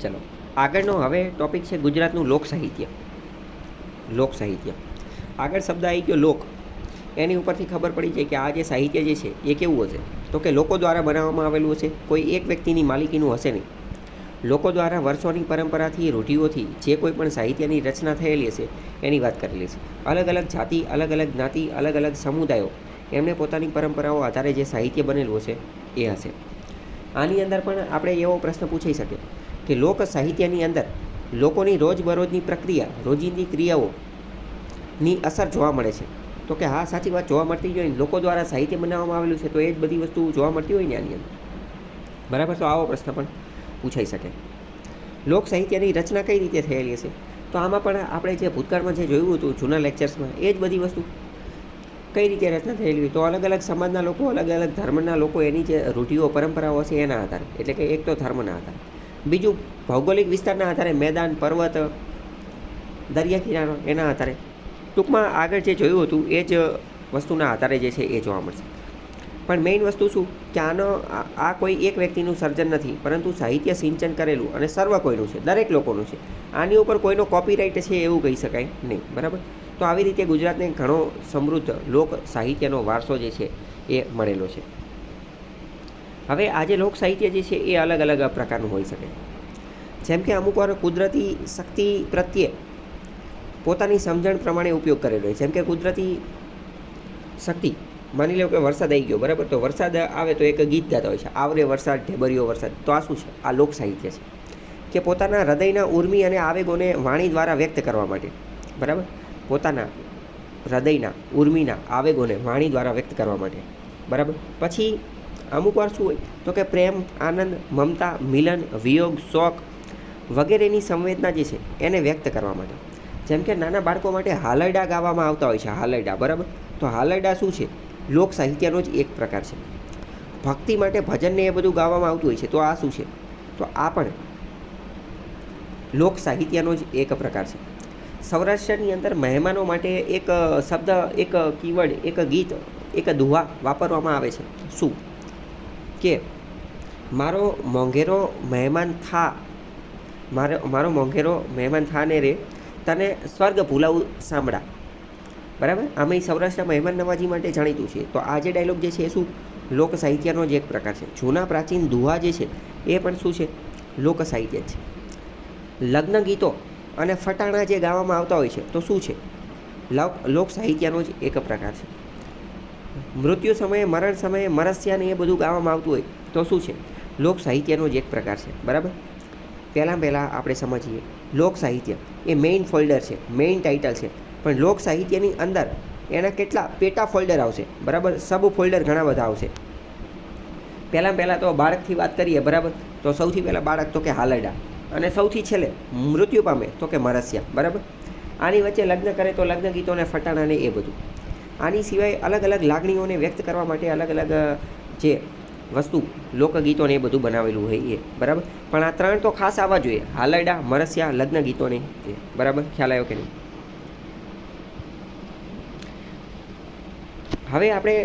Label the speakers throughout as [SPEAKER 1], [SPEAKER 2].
[SPEAKER 1] ચલો આગળનો હવે ટોપિક છે ગુજરાતનું લોક સાહિત્ય. લોક સાહિત્ય આગળ શબ્દ આવી ગયો લોક. એની ઉપરથી ખબર પડી જાય કે આ જે સાહિત્ય જે છે એ કેવું હશે, તો કે લોકો દ્વારા બનાવવામાં આવેલું હશે, કોઈ એક વ્યક્તિની માલિકીનું હશે નહીં. લોકો દ્વારા વર્ષોની પરંપરાથી રૂઢિઓથી જે કોઈ પણ સાહિત્યની રચના થયેલી હશે એની વાત કરેલી છે. અલગ અલગ જાતિ, અલગ અલગ જ્ઞાતિ, અલગ અલગ સમુદાયો એમને પોતાની પરંપરાઓ આધારે જે સાહિત્ય બનેલું હશે એ હશે. આની અંદર પણ આપણે એવો પ્રશ્ન પૂછાઈ શકે કે લોક સાહિત્યની અંદર લોકોની રોજબરોજની પ્રક્રિયા, રોજિંદી ક્રિયાઓની અસર જોવા મળે છે. તો કે હા, સાચી વાત, જોવા મળતી જ હોય. લોકો દ્વારા સાહિત્ય બનાવવામાં આવેલું છે તો એ જ બધી વસ્તુ જોવા મળતી હોય ને આની અંદર, બરાબર. તો આવો પ્રશ્ન પણ પૂછાઈ શકે. લોક સાહિત્યની રચના કઈ રીતે થયેલી હશે, તો આમાં પણ આપણે જે ભૂતકાળમાં જે જોયું હતું જૂના લેક્ચર્સમાં, એ જ બધી વસ્તુ કઈ રીતે રચના થયેલી હોય, તો અલગ અલગ સમાજના લોકો, અલગ અલગ ધર્મના લોકો એની જે રૂઢિઓ, પરંપરાઓ છે એના આધારે, એટલે કે એક તો ધર્મના આધારે, બીજું ભૌગોલિક વિસ્તારના આધારે, મેદાન, પર્વત, દરિયા કિનારો એના આધારે, ટૂંકમાં આગળ જે જોયું હતું એ જ વસ્તુના આધારે જે છે એ જોવા મળશે. પણ મેઇન વસ્તુ શું કે આ કોઈ એક વ્યક્તિનું સર્જન નથી, પરંતુ સાહિત્ય સિંચન કરેલું અને સર્વ કોઈનું છે, દરેક લોકોનું છે. આની ઉપર કોઈનો કોપીરાઇટ છે એવું કહી શકાય નહીં, બરાબર. તો આવી રીતે ગુજરાતને ઘણો સમૃદ્ધ લોક સાહિત્યનો વારસો જે છે એ મળેલો છે. હવે આજે લોક સાહિત્ય જે છે એ અલગ અલગ પ્રકારનું હોઈ શકે. જેમ કે અમુક વાર કુદરતી શક્તિ પ્રત્યે પોતાની સમજણ પ્રમાણે ઉપયોગ કરેલો હોય. જેમ કે કુદરતી શક્તિ, માની લો કે વરસાદ આવી ગયો, બરાબર. તો વરસાદ આવે તો એક ગીત ગાતા હોય છે, આવરે વરસાદ, ઢેબરિયો વરસાદ. તો આ શું છે? આ લોક સાહિત્ય છે કે પોતાના હૃદયના ઉર્મિ અને આવેગોને વાણી દ્વારા વ્યક્ત કરવા માટે, બરાબર. પોતાના હૃદયના ઉર્મિના આવેગોને વાણી દ્વારા વ્યક્ત કરવા માટે, બરાબર. પછી અમુક વાર શું હોય તો કે પ્રેમ, આનંદ, મમતા, મિલન, વિયોગ, શોક વગેરેની સંવેદના જે છે એને વ્યક્ત કરવા માટે. જેમ કે નાના બાળકો માટે હાલરડા ગાવામાં આવતા હોય છે, હાલરડા, બરાબર. તો હાલરડા શું છે? લોક સાહિત્યનો જ એક પ્રકાર છે. ભક્તિ માટે ભજનને એ બધું ગાવામાં આવતું હોય છે, તો આ શું છે? તો આ પણ લોક સાહિત્યનો જ એક પ્રકાર છે. સૌરાષ્ટ્રની અંદર મહેમાનો માટે એક શબ્દ, એક કીવર્ડ, એક ગીત, એક દુહા વાપરવામાં આવે છે. શું? કે મારો મોંઘેરો મહેમાન થા, મારો મોંઘેરો મહેમાન થા ને રે, તને સ્વર્ગ ભૂલાવું સાંભળા, બરાબર. આમાં સૌરાષ્ટ્ર મહેમાન નવાજી માટે જાણીતું છે. તો આ જે ડાયલોગ જે છે એ શું? લોક સાહિત્યનો જ એક પ્રકાર છે. જૂના પ્રાચીન દુહા જે છે એ પણ શું છે? લોક સાહિત્ય જ છે. લગ્ન ગીતો અને ફટાણા જે ગાવામાં આવતા હોય છે તો શું છે? લોક સાહિત્યનો જ એક પ્રકાર છે. મૃત્યુ સમયે, મરણ સમયે મરસ્યાને એ બધું ગાવામાં આવતું હોય તો શું છે? લોક સાહિત્યનો જ એક પ્રકાર છે, બરાબર. પહેલાં આપણે સમજીએ, લોક સાહિત્ય એ મેઇન ફોલ્ડર છે, મેઇન ટાઇટલ છે. પણ લોક સાહિત્યની અંદર એના કેટલા પેટા ફોલ્ડર આવશે, બરાબર. સબ ફોલ્ડર ઘણા બધા આવશે. પહેલાં તો બાળકથી વાત કરીએ, બરાબર. તો સૌથી પહેલાં બાળક તો કે હાલરડા, અને સૌથી છેલ્લે મૃત્યુ પામે તો કે મરસ્યા, બરાબર. આની વચ્ચે લગ્ન કરે તો લગ્ન ગીતોને, ફટાણાને એ બધું. આની સિવાય અલગ અલગ લાગણીઓને વ્યક્ત કરવા માટે અલગ અલગ જે વસ્તુ, લોકગીતોને એ બધું બનાવેલું હોય એ, બરાબર. પણ આ ત્રણ તો ખાસ આવવા જોઈએ: હાલરડા, મરસ્યા, લગ્ન ગીતોને એ, બરાબર. ખ્યાલ આવ્યો કે નહીં? હવે આપણે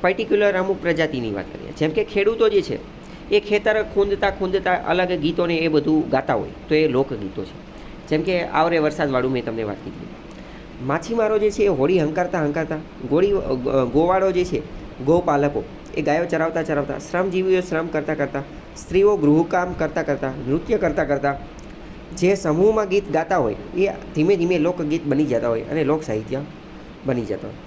[SPEAKER 1] પર્ટિક્યુલર અમુક પ્રજાતિની વાત કરીએ. જેમ કે ખેડૂતો જે છે એ ખેતર ખૂંદતા અલગ ગીતોને એ બધું ગાતા હોય તો એ લોકગીતો છે. જેમ કે આવરે વરસાદવાળું મેં તમને વાત કીધી. માછીમારો જે છે એ હોડી હંકારતા ગોવાળો જે છે, ગૌપાલકો એ ગાયો ચરાવતા, શ્રમજીવીઓ શ્રમ કરતાં, સ્ત્રીઓ ગૃહકામ કરતાં, નૃત્ય કરતાં જે સમૂહમાં ગીત ગાતા હોય એ ધીમે ધીમે લોકગીત બની જતા હોય અને લોક સાહિત્ય બની જતા હોય.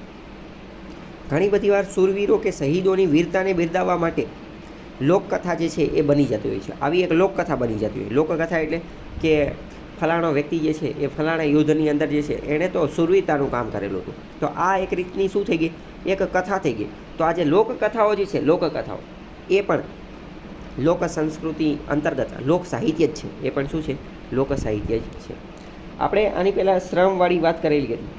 [SPEAKER 1] ઘણી બધી વાર શૂરવીરો કે શહીદોની વીરતાને બિરદાવવા માટે લોકકથા જે છે એ બની જતી હોય છે. આવી એક લોકકથા બની જતી હોય. લોકકથા એટલે કે ફલાણો વ્યક્તિ જે છે એ ફલાણા યુદ્ધની અંદર જે છે એણે તો શૂરવીરતાનું કામ કરેલું હતું. તો આ એક રીતની શું થઈ ગઈ? એક કથા થઈ ગઈ. તો આ જે લોકકથાઓ જે છે, લોકકથાઓ એ પણ લોક સંસ્કૃતિ અંતર્ગત લોક સાહિત્ય જ છે. એ પણ શું છે? લોક સાહિત્ય જ છે. આપણે આની પહેલાં શ્રમવાળી વાત કરેલી હતી.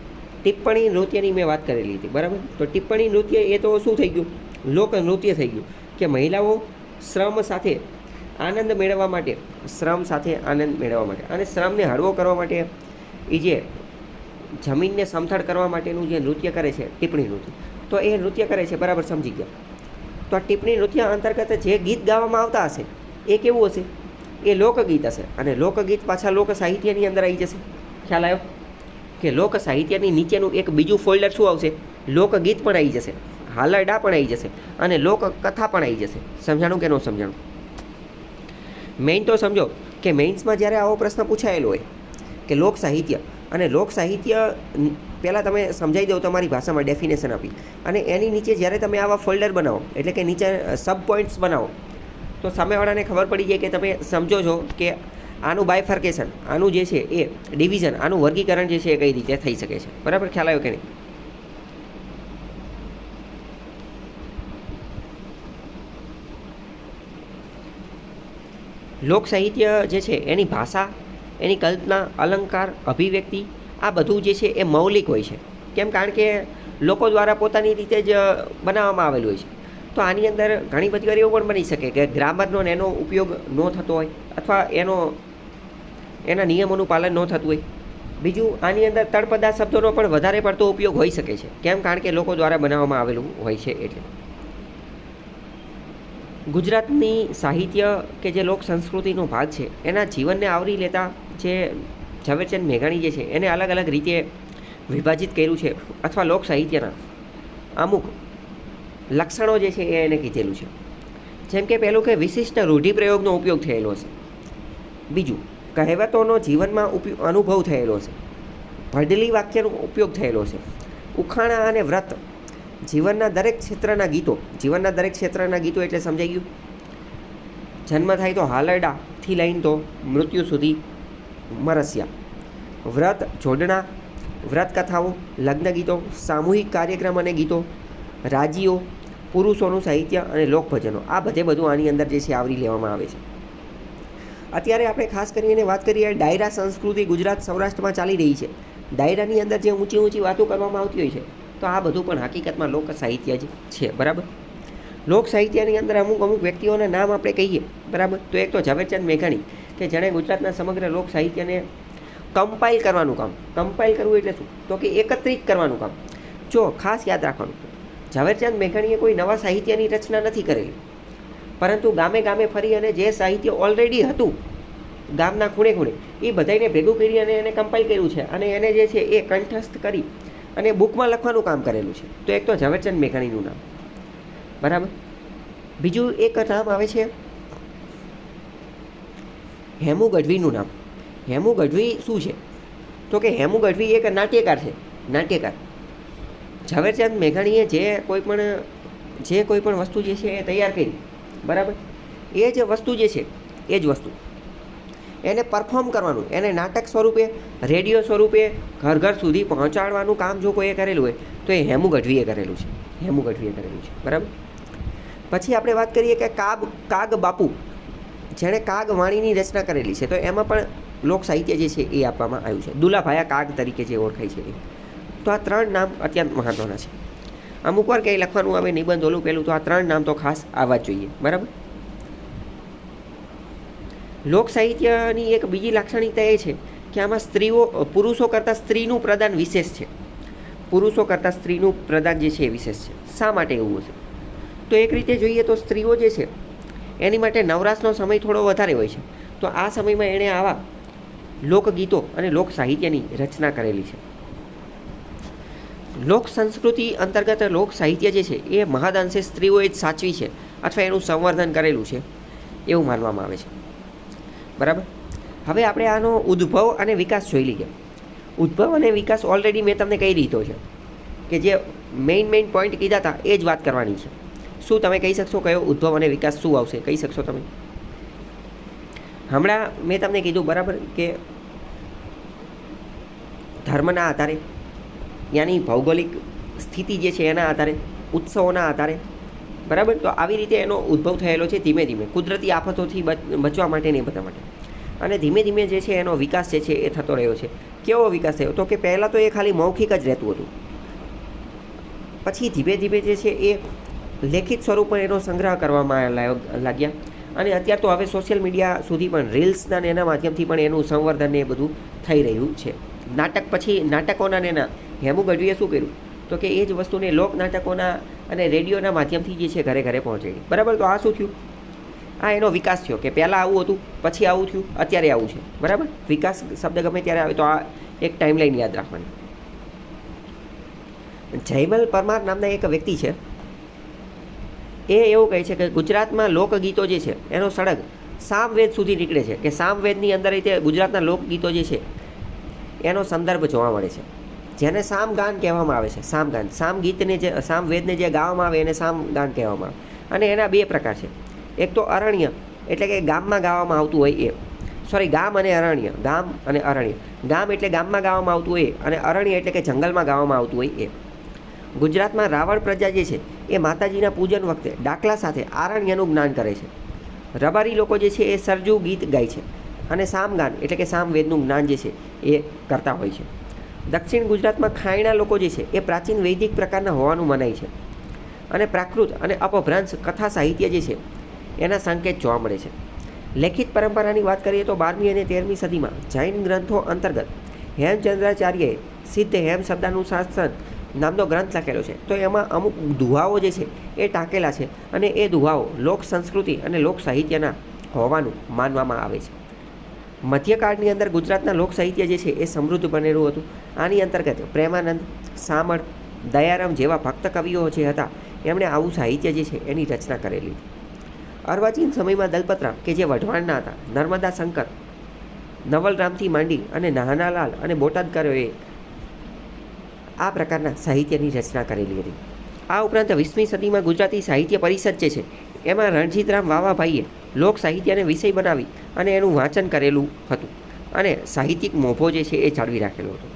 [SPEAKER 1] ટિપ્પણી નૃત્યની મેં વાત કરેલી હતી, બરાબર. તો ટિપ્પણી નૃત્ય એ તો શું થઈ ગયું? લોક નૃત્ય થઈ ગયું કે મહિલાઓ શ્રમ સાથે આનંદ મેળવવા માટે અને શ્રમને હળવો કરવા માટે એ જે જમીનને સમથળ કરવા માટેનું જે નૃત્ય કરે છે, ટિપ્પણી નૃત્ય, તો એ નૃત્ય કરે છે, બરાબર, સમજી ગયા. તો આ ટિપ્પણી નૃત્ય અંતર્ગત જે ગીત ગાવામાં આવતા હશે એ કેવું હશે? એ લોકગીત હશે અને લોકગીત પાછા લોક સાહિત્યની અંદર આવી જશે. ખ્યાલ આવ્યો કે લોક સાહિત્યની નીચેનું એક બીજું ફોલ્ડર શું આવશે? લોકગીત પણ આવી જશે, હાલરડા પણ આવી જશે અને લોકકથા પણ આવી જશે. સમજાણું કે ન સમજાણું? મેઇન તો સમજો કે મેઇન્સમાં જ્યારે આવો પ્રશ્ન પૂછાયેલો હોય કે લોક સાહિત્ય, અને લોક સાહિત્ય પહેલાં તમે સમજાવી દો તમારી ભાષામાં ડેફિનેશન આપી, અને એની નીચે જ્યારે તમે આવા ફોલ્ડર બનાવો એટલે કે નીચે સબ પોઈન્ટ્સ બનાવો તો સામેવાળાને ખબર પડી જાય કે તમે સમજો છો કે આનું બાયફર્કેશન, આનું જે છે એ ડિવિઝન, આનું વર્ગીકરણ જે છે એ કઈ રીતે થઈ શકે છે. બરાબર? ખ્યાલ આવ્યો કે નહીં? લોક સાહિત્ય જે છે એની ભાષા, એની કલ્પના, અલંકાર, અભિવ્યક્તિ આ બધું જે છે એ મૌલિક હોય છે. કેમ? કારણ કે લોકો દ્વારા પોતાની રીતે જ બનાવવામાં આવેલું હોય છે. તો આની અંદર ઘણી બધી વાર એવું પણ બની શકે કે ગ્રામરનો એનો ઉપયોગ ન થતો હોય અથવા એના નિયમોનું પાલન ન થતું હોય. બીજું, આની અંદર તળપદા શબ્દોનો પણ વધારે પડતો ઉપયોગ હોઈ શકે છે. કેમ? કારણ કે લોકો દ્વારા બનાવવામાં આવેલું હોય છે એટલે. ગુજરાતની સાહિત્ય કે જે લોક સંસ્કૃતિનો ભાગ છે એના જીવનને આવરી લેતા જે ઝવેરચંદ મેઘાણી જે છે એને અલગ અલગ રીતે વિભાજિત કર્યું છે, અથવા લોક સાહિત્યના અમુક લક્ષણો જે છે એ એને કીધેલું છે. જેમ કે પહેલું કે વિશિષ્ટ રૂઢિપ્રયોગનો ઉપયોગ થયેલો છે. બીજું, કહેવતોનો જીવનમાં અનુભવ થયેલો છે. ભડલી વાક્યનો ઉપયોગ થયેલો છે. ઉખાણા અને વ્રત, જીવનના દરેક ક્ષેત્રના ગીતો એટલે સમજાઈ ગયું. જન્મ થાય તો હાલરડાથી લઈને તો મૃત્યુ સુધી મરસ્યા. વ્રત જોડણા, વ્રત કથાઓ, લગ્ન ગીતો, સામૂહિક કાર્યક્રમ અને ગીતો, રાજીઓ, પુરુષોનું સાહિત્ય અને લોકભજનો, આ બધું આની અંદર જે છે આવરી લેવામાં આવે છે. અત્યારે આપણે ખાસ કરીને વાત કરીએ ડાયરા સંસ્કૃતિ ગુજરાત સૌરાષ્ટ્રમાં ચાલી રહી છે. ડાયરાની અંદર જે ઊંચી વાતો કરવામાં આવતી હોય છે તો આ બધું પણ હકીકતમાં લોક સાહિત્ય જ છે. બરાબર? લોક સાહિત્યની અંદર અમુક વ્યક્તિઓના નામ આપણે કહીએ. બરાબર? તો એક તો ઝવેરચંદ મેઘાણી કે જેણે ગુજરાતના સમગ્ર લોક સાહિત્યને કમ્પાઇલ કરવાનું કામ. કમ્પાઇલ કરવું એટલે શું? તો કે એકત્રિત કરવાનું કામ. જો ખાસ યાદ રાખવાનું, ઝવેરચંદ મેઘાણીએ કોઈ નવા સાહિત્યની રચના નથી કરેલી, પરંતુ ગામે ગામે ફરી અને જે સાહિત્ય ઓલરેડી હતું ગામના ખૂણે એ બધાને ભેગું કરી અને એને કમ્પાઇલ કર્યું છે અને એને જે છે એ કંઠસ્થ કરી અને બુકમાં લખવાનું કામ કરેલું છે. તો એક તો ઝવેરચંદ મેઘાણીનું નામ. બરાબર? બીજું એક નામ આવે છે હેમુ ગઢવીનું નામ. હેમુ ગઢવી શું છે? તો કે હેમુ ગઢવી એક નાટ્યકાર છે. નાટ્યકાર. ઝવેરચંદ મેઘાણીએ જે કોઈ પણ વસ્તુ જે છે એ તૈયાર કરી, બરાબર, એ જ વસ્તુ જે છે એ જ વસ્તુ એને પરફોર્મ કરવાનું, એને નાટક સ્વરૂપે, રેડિયો સ્વરૂપે ઘર સુધી પહોંચાડવાનું કામ જો કોઈએ કરેલું હોય તો એ હેમુ ગઢવીએ કરેલું છે. બરાબર? પછી આપણે વાત કરીએ કે કાગ બાપુ, જેણે કાગ વાણીની રચના કરેલી છે, તો એમાં પણ લોક સાહિત્ય જે છે એ આપવામાં આવ્યું છે. દુલાભાયા કાગ તરીકે જે ઓળખાય છે એ. તો આ 3 નામ અત્યંત મહત્ત્વના છે. અમુક વાર કંઈ લખવાનું આવે નિબંધ ઓલું પેલું, તો આ 3 નામ તો ખાસ આવવા જ જોઈએ. બરાબર? લોક સાહિત્યની એક બીજી લાક્ષણિકતા એ છે કે આમાં પુરુષો કરતાં સ્ત્રીનું પ્રદાન વિશેષ છે. પુરુષો કરતાં સ્ત્રીનું પ્રદાન જે છે એ વિશેષ છે. શા માટે એવું હશે? તો એક રીતે જોઈએ તો સ્ત્રીઓ જે છે એની માટે નવરાશનો સમય થોડો વધારે હોય છે. તો આ સમયમાં એણે આવા લોકગીતો અને લોક સાહિત્યની રચના કરેલી છે. લોક સંસ્કૃતિ અંતર્ગત લોક સાહિત્ય જે છે એ મહદઅંશે સ્ત્રીઓએ જ સાચવી છે અથવા એનું સંવર્ધન કરેલું છે એવું માનવામાં આવે છે. બરાબર? હવે આપણે આનો ઉદ્ભવ અને વિકાસ જોઈ લઈએ. ઉદ્ભવ અને વિકાસ ઓલરેડી મેં તમને કહી દીધો છે કે જે મેઇન પોઈન્ટ કીધા હતા એ જ વાત કરવાની છે. શું તમે કહી શકશો કયો ઉદ્ભવ અને વિકાસ શું આવશે? કહી શકશો તમે? હમણાં મેં તમને કીધું, બરાબર, કે ધર્મના આધારે, યાની ભૌગોલિક સ્થિતિ જે છે એના આધારે, ઉત્સવોના આધારે, બરાબર, તો આવી રીતે એનો ઉદ્ભવ થયેલો છે ધીમે ધીમે કુદરતી આફતોથી બચવા માટે ને એ બધા માટે. અને ધીમે ધીમે જે છે એનો વિકાસ જે છે એ થતો રહ્યો છે. કેવો વિકાસ થયો? તો કે પહેલાં તો એ ખાલી મૌખિક જ રહેતું હતું, પછી ધીમે ધીમે જે છે એ લેખિત સ્વરૂપે એનો સંગ્રહ કરવામાં લાગ્યા. અને અત્યારે તો હવે સોશિયલ મીડિયા સુધી પણ રીલ્સના ને એના માધ્યમથી પણ એનું સંવર્ધન ને એ બધું થઈ રહ્યું છે. નાટકોના ને એના હેમુ ગઢવીએ શું કર્યું? તો કે એ જ વસ્તુને લોક નાટકોના અને રેડિયોના માધ્યમથી જે છે ઘરે પહોંચાડી. બરાબર? તો આ શું થયું? આ એનો વિકાસ થયો કે પહેલાં આવું હતું, પછી આવું થયું, અત્યારે આવું છે, બરાબર. વિકાસ શબ્દ ગમે ત્યારે આવે તો આ એક ટાઈમલાઈન યાદ રાખવાની. જયમલ પરમાર નામના એક વ્યક્તિ છે, એ એવું કહે છે કે ગુજરાતમાં લોકગીતો જે છે એનો સળગ સામવેદ સુધી નીકળે છે, કે સામવેદની અંદર તે ગુજરાતના લોકગીતો જે છે એનો સંદર્ભ જોવા મળે છે, જેને સામગાન કહેવામાં આવે છે. સામગાન, સામગીતને જે સામવેદને જે ગાવામાં આવે એને સામગાન કહેવામાં આવે. અને એના બે પ્રકાર છે. એક તો અરણ્ય, એટલે કે ગામમાં ગાવામાં આવતું હોય એ, ગામ અને અરણ્ય, ગામ અને અરણ્ય. ગામ એટલે ગામમાં ગાવામાં આવતું હોય, અને અરણ્ય એટલે કે જંગલમાં ગાવામાં આવતું હોય એ. ગુજરાતમાં રાવણ પ્રજા જે છે એ માતાજીના પૂજન વખતે ડાકલા સાથે આરણ્યનું જ્ઞાન કરે છે. રબારી લોકો જે છે એ સરજુ ગીત ગાય છે, અને સામગાન એટલે કે સામવેદનું જ્ઞાન જે છે એ કરતા હોય છે. દક્ષિણ ગુજરાતમાં ખાયણા લોકો જે છે એ પ્રાચીન વૈદિક પ્રકારના હોવાનું મનાય છે, અને પ્રાકૃત અને અપભ્રંશ કથા સાહિત્ય જે છે એના સંકેત જોવા મળે છે. લેખિત પરંપરાની વાત કરીએ તો 12મી અને 13મી સદીમાં જૈન ગ્રંથો અંતર્ગત હેમચંદ્રાચાર્યએ સિદ્ધ હેમ શબ્દાનુશાસન નામનો ગ્રંથ લખેલો છે. તો એમાં અમુક દુહાઓ જે છે એ ટાંકેલા છે, અને એ દુહાઓ લોક સંસ્કૃતિ અને લોક સાહિત્યના હોવાનું માનવામાં આવે છે. મધ્યકાળની અંદર ગુજરાતના લોક સાહિત્ય જે છે એ સમૃદ્ધ બનેલું હતું. આની અંતર્ગત પ્રેમાનંદ, સામળ, દયારામ જેવા ભક્ત કવિઓ જે હતા એમણે આવું સાહિત્ય જે છે એની રચના કરેલી. અર્વાચીન સમયમાં દલપતરામ કે જે વઢવાણના હતા, નર્મદા શંકર, નવલરામથી માંડી અને નાનાલાલ અને બોટાદકરોએ આ પ્રકારના સાહિત્યની રચના કરેલી હતી. આ ઉપરાંત 20મી સદીમાં ગુજરાતી સાહિત્ય પરિષદ જે છે એમાં રણજીતરામ વાવાભાઈએ લોક સાહિત્યને વિષય બનાવી અને એનું વાંચન કરેલું હતું, અને સાહિત્યિક મોભો જે છે એ જાળવી રાખેલો હતો.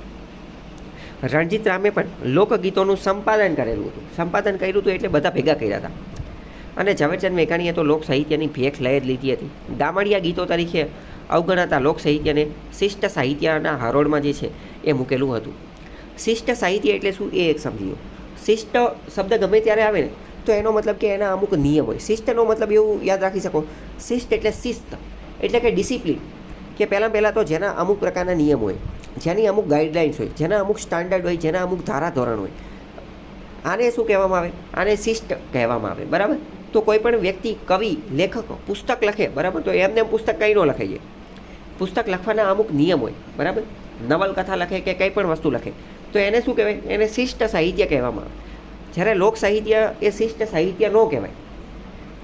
[SPEAKER 1] રણજીતરામે પણ લોકગીતોનું સંપાદન કરેલું હતું. સંપાદન કર્યું હતું એટલે બધા ભેગા કર્યા હતા. અને ઝવેરચંદ મેઘાણીએ તો લોક સાહિત્યની ભેખ લઈ જ લીધી હતી. ગામડિયા ગીતો તરીકે અવગણાતા લોક સાહિત્યને શિષ્ટ સાહિત્યના હરોળમાં જે છે એ મૂકેલું હતું. શિષ્ટ સાહિત્ય એટલે શું એ એક સમજી લો. શિષ્ટ શબ્દ ગમે ત્યારે આવે ને તો એનો મતલબ કે એના અમુક નિયમ હોય. શિષ્ટનો મતલબ એવું યાદ રાખી શકો, શિષ્ટ એટલે શિસ્ત, એટલે કે ડિસિપ્લિન, કે પહેલાં તો જેના અમુક પ્રકારના નિયમ હોય, જેની અમુક ગાઈડલાઇન્સ હોય, જેના અમુક સ્ટાન્ડર્ડ હોય, જેના અમુક ધારાધોરણ હોય. આને શું કહેવામાં આવે? આને શિષ્ટ કહેવામાં આવે, બરાબર. તો કોઈ પણ વ્યક્તિ, કવિ, લેખક પુસ્તક લખે, બરાબર, તો એમને પુસ્તક કંઈ ન લખાઈ જાય. પુસ્તક લખવાના અમુક નિયમ હોય, બરાબર. નવલકથા લખે કે કંઈ પણ વસ્તુ લખે તો એને શું કહેવાય? એને શિષ્ટ સાહિત્ય કહેવામાં આવે. જ્યારે લોક સાહિત્ય એ શિષ્ટ સાહિત્ય ન કહેવાય.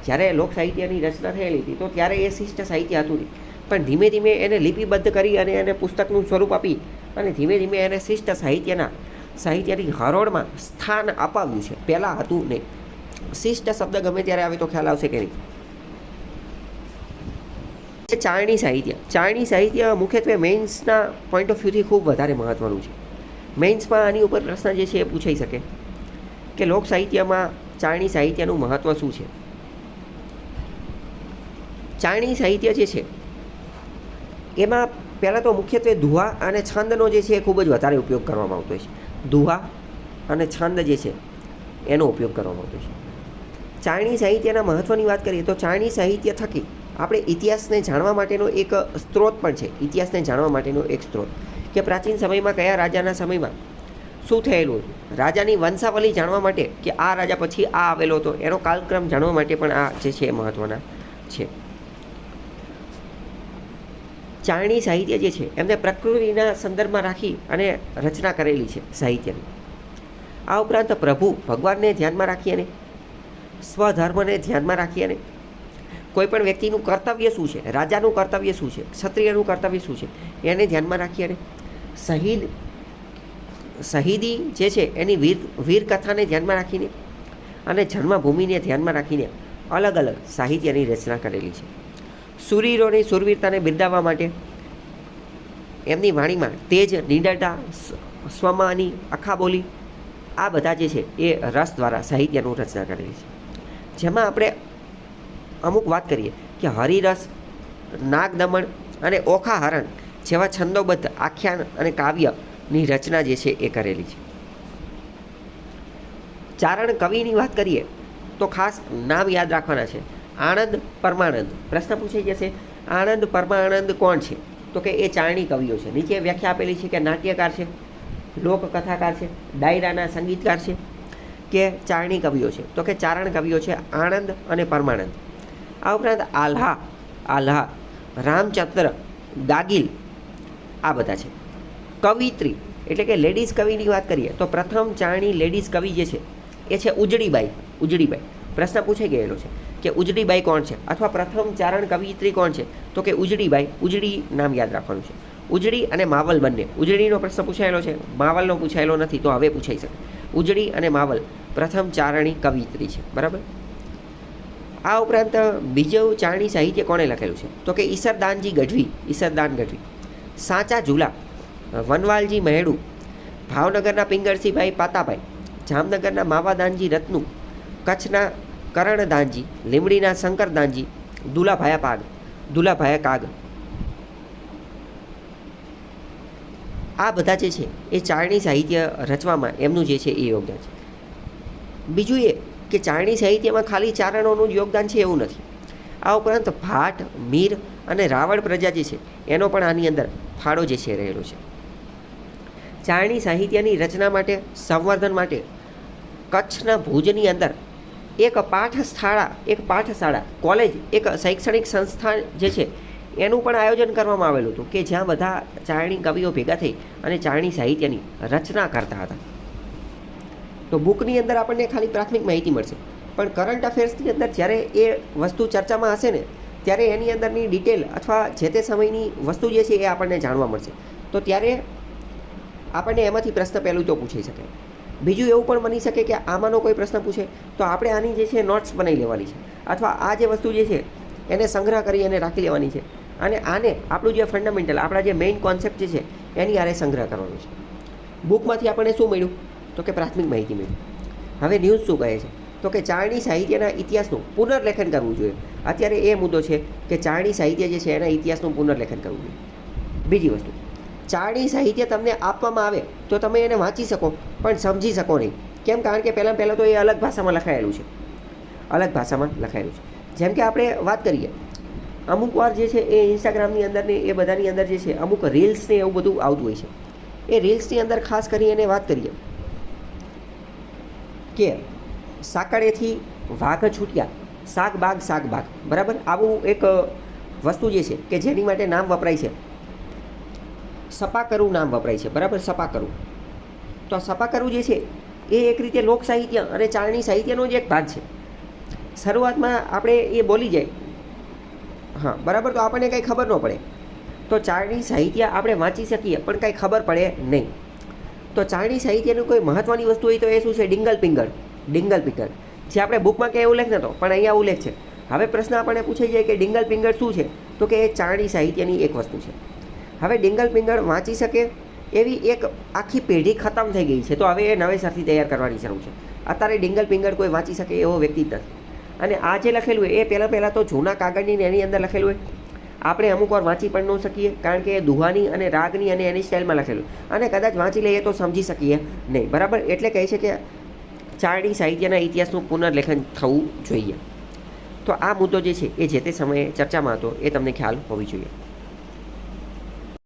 [SPEAKER 1] જ્યારે લોક સાહિત્યની રચના થયેલી હતી તો ત્યારે એ શિષ્ટ સાહિત્ય હતું નહીં, પણ ધીમે ધીમે એને લિપિબદ્ધ કરી અને એને પુસ્તકનું સ્વરૂપ આપી અને ધીમે ધીમે એને શિષ્ટ સાહિત્યની હરોળમાં સ્થાન અપાવ્યું છે. પહેલાં હતું નહીં. શિષ્ટ શબ્દ ગમે ત્યારે આવે તો ખ્યાલ આવશે કે નહીં. ચારણી સાહિત્ય. ચારણી સાહિત્ય મુખ્યત્વે મેઇન્સના પોઈન્ટ ઓફ વ્યૂથી ખૂબ વધારે મહત્ત્વનું છે. મેઇન્સમાં આની ઉપર પ્રશ્ન જે છે એ પૂછાઈ શકે કે લોક સાહિત્યમાં ચારણી સાહિત્યનું મહત્ત્વ શું છે. ચારણી સાહિત્ય જે છે એમાં પહેલાં તો મુખ્યત્વે દુહા અને છંદનો જે છે એ ખૂબ જ વધારે ઉપયોગ કરવામાં આવતો હોય છે. દુહા અને છંદ જે છે એનો ઉપયોગ કરવામાં આવતો હોય છે. ચારણી સાહિત્યના મહત્ત્વની વાત કરીએ તો ચારણી સાહિત્ય થકી આપણે ઇતિહાસને જાણવા માટેનો એક સ્ત્રોત પણ છે. ઇતિહાસને જાણવા માટેનો એક સ્ત્રોત કે પ્રાચીન સમયમાં કયા રાજાના સમયમાં શું થયેલું હતું, રાજાની વંશાવલી જાણવા માટે કે આ રાજા પછી આ આવેલો હતો એનો કાલક્રમ જાણવા માટે પણ આ જે છે એ મહત્ત્વના છે. ચારણી સાહિત્ય જે છે એમને પ્રકૃતિના સંદર્ભમાં રાખી અને રચના કરેલી છે સાહિત્યની. આ ઉપરાંત પ્રભુ ભગવાનને ધ્યાનમાં રાખી અને સ્વધર્મને ધ્યાનમાં રાખી અને કોઈ પણ વ્યક્તિનું કર્તવ્ય શું છે, રાજાનું કર્તવ્ય શું છે, ક્ષત્રિયનું કર્તવ્ય શું છે એને ધ્યાનમાં રાખી અને શહીદી જે છે એની વીર કથાને ધ્યાનમાં રાખીને અને જન્મભૂમિને ધ્યાનમાં રાખીને અલગ અલગ સાહિત્યની રચના કરેલી છે. શૂરીરોની શૂરવીરતાને બિરદાવવા માટે એમની વાણીમાં તેજ, નિડરતા, સ્વમાની, અખાબોલી આ બધા જે છે એ રસ દ્વારા સાહિત્યનું રચના કરેલી છે. જેમાં આપણે અમુક વાત કરીએ કે હરિરસ, નાગદમન અને ઓખાહરણ જેવા છંદોબદ્ધ આખ્યાન અને કાવ્યની રચના જે છે એ કરેલી છે. ચારણ કવિની વાત કરીએ તો ખાસ નામ યાદ રાખવાના છે. આનંદ પરમાનંદ. પ્રશ્ન પૂછાઈ જશે આનંદ પરમાનંદ કોણ છે? તો કે એ ચારણી કવિઓ છે. નીચે વ્યાખ્યા આપેલી છે કે નાટ્યકાર છે, લોકકથાકાર છે, ડાયરાના સંગીતકાર છે કે ચારણી કવિઓ છે. તો કે ચારણ કવિઓ છે આનંદ અને પરમાનંદ. આ ઉપરાંત આલ્હા, રામચંદ્ર, ગાગિલ આ બધા છે. કવિત્રી એટલે કે લેડીઝ કવિની વાત કરીએ તો પ્રથમ ચારણી લેડીઝ કવિ જે છે એ છે ઉજળીબાઈ. પ્રશ્ન પૂછાઈ ગયેલો છે કે ઉજળીબાઈ કોણ છે અથવા પ્રથમ ચારણ કવિયત્રી કોણ છે, તો કે ઉજળીબાઈ. ઉજળી નામ યાદ રાખવાનું છે. ઉજળી અને માવલ બંને. ઉજળીનો પ્રશ્ન પૂછાયેલો છે, માવલનો પૂછાયેલો નથી, તો હવે પૂછાઈ શકે. ઉજળી અને માવલ પ્રથમ ચારણી કવિયત્રી છે. બરાબર. આ ઉપરાંત બીજું ચારણી સાહિત્ય કોણે લખેલું છે, તો કે ઈસરદાન ગઢવી. સાચા ઝૂલા, વનવાલજી મહેડુ, ભાવનગરના પિંગળસીભાઈ પાતાભાઈ, જામનગરના માવાદાનજી રત્નુ, કચ્છના કરણદાનજી, લીમડીના શંકરદાનજી, દુલાભાયા કાગ. આ બધા જે છે એ ચારણી સાહિત્ય રચવામાં એમનું જે છે એ યોગદાન છે. બીજું એ કે ચારણી સાહિત્યમાં ખાલી ચારણોનું જ યોગદાન છે એવું નથી. આ ઉપરાંત ભાટ, મીર અને રાવળ પ્રજા જે છે એનો પણ આની અંદર ફાળો જે છે રહેલો છે. ચારણી સાહિત્યની રચના માટે, સંવર્ધન માટે કચ્છના ભુજની અંદર એક પાઠશાળા, કોલેજ, એક શૈક્ષણિક સંસ્થા જે છે એનું પણ આયોજન કરવામાં આવેલું હતું કે જ્યાં બધા ચારણી કવિઓ ભેગા થઈ અને ચારણી સાહિત્યની રચના કરતા હતા. તો બુકની અંદર આપણને ખાલી પ્રાથમિક માહિતી મળશે, પણ કરંટ અફેર્સની અંદર જ્યારે એ વસ્તુ ચર્ચામાં હશે ને ત્યારે એની અંદરની ડિટેલ અથવા જે તે સમયની વસ્તુ જે છે એ આપણને જાણવા મળશે. તો ત્યારે આપણને એમાંથી પ્રશ્ન પહેલું તો પૂછાઈ શકે. બીજું એવું પણ બની શકે કે આમાંનો કોઈ પ્રશ્ન પૂછે તો આપણે આની જે છે નોટ્સ બનાવી લેવાની છે, અથવા આ જે વસ્તુ જે છે એને સંગ્રહ કરી અને રાખી લેવાની છે, અને આને આપણું જે ફંડામેન્ટલ, આપણા જે મેઇન કોન્સેપ્ટ જે છે એની આરે સંગ્રહ કરવાનો છે. બુકમાંથી આપણને શું મળ્યું, તો કે પ્રાથમિક માહિતી મળી. હવે ન્યૂઝ શું કહે છે, તો કે ચારણી સાહિત્યના ઇતિહાસનું પુનર્લેખન કરવું જોઈએ. અત્યારે એ મુદ્દો છે કે ચારણી સાહિત્ય જે છે એના ઇતિહાસનું પુનર્લેખન કરવું જોઈએ. બીજી વસ્તુ, ચારણી સાહિત્ય તમને આપવામાં આવે તો તમે એને વાંચી શકો પણ સમજી શકો નહીં. કેમ? કારણ કે પહેલાં તો એ અલગ ભાષામાં લખાયેલું છે. જેમ કે આપણે વાત કરીએ, અમુક વાર જે છે એ ઇન્સ્ટાગ્રામની અંદર ને એ બધાની અંદર જે છે અમુક રીલ્સ ને એવું બધું આવતું હોય છે. એ રીલ્સની અંદર ખાસ કરી એને વાત કરીએ કે સાકળેથી વાઘ છૂટ્યા, શાકબાગ. બરાબર. આવું એક વસ્તુ જે છે કે જેની માટે નામ વપરાય છે, સપાકરું નામ વપરાય છે. બરાબર. સપાકરું. તો આ સપાકરું જે છે એ એક રીતે લોક સાહિત્ય અને ચારણી સાહિત્યનો જ એક ભાગ છે. શરૂઆતમાં આપણે એ બોલી જાય, હા બરાબર, તો આપણને કંઈ ખબર ન પડે. તો ચારણી સાહિત્ય આપણે વાંચી શકીએ પણ કંઈ ખબર પડે નહીં. તો ચારણી સાહિત્યનું કોઈ મહત્ત્વની વસ્તુ હોય તો એ શું છે? ડિંગલ પિંગળ. જે આપણે બુકમાં ક્યાંય ઉલ્લેખ નહોતો પણ અહીંયા ઉલ્લેખ છે. હવે પ્રશ્ન આપણને પૂછાઈ જાય કે ડિંગલ પિંગળ શું છે, તો કે એ ચારણી સાહિત્યની એક વસ્તુ છે. હવે ડિંગલ પિંગળ વાંચી શકે એવી એક આખી પેઢી ખતમ થઈ ગઈ છે, તો હવે એ નવેસરથી તૈયાર કરવાની જરૂર છે. અત્યારે ડિંગલ પિંગળ કોઈ વાંચી શકે એવો વ્યક્તિ જ નથી. અને આ જે લખેલું હોય એ પહેલાં તો જૂના કાગળની એની અંદર લખેલું હોય, આપણે અમુક વાર વાંચી પણ ન શકીએ કારણ કે એ દુહાની અને રાગની અને એની સ્ટાઇલમાં લખેલું, અને કદાચ વાંચી લઈએ તો સમજી શકીએ નહીં. બરાબર. એટલે કહે છે કે ચારણી સાહિત્યના ઇતિહાસનું પુનર્લેખન થવું જોઈએ. તો આ મુદ્દો જે છે એ જે તે સમયે ચર્ચામાં હતો એ તમને ખ્યાલ હોવી જોઈએ.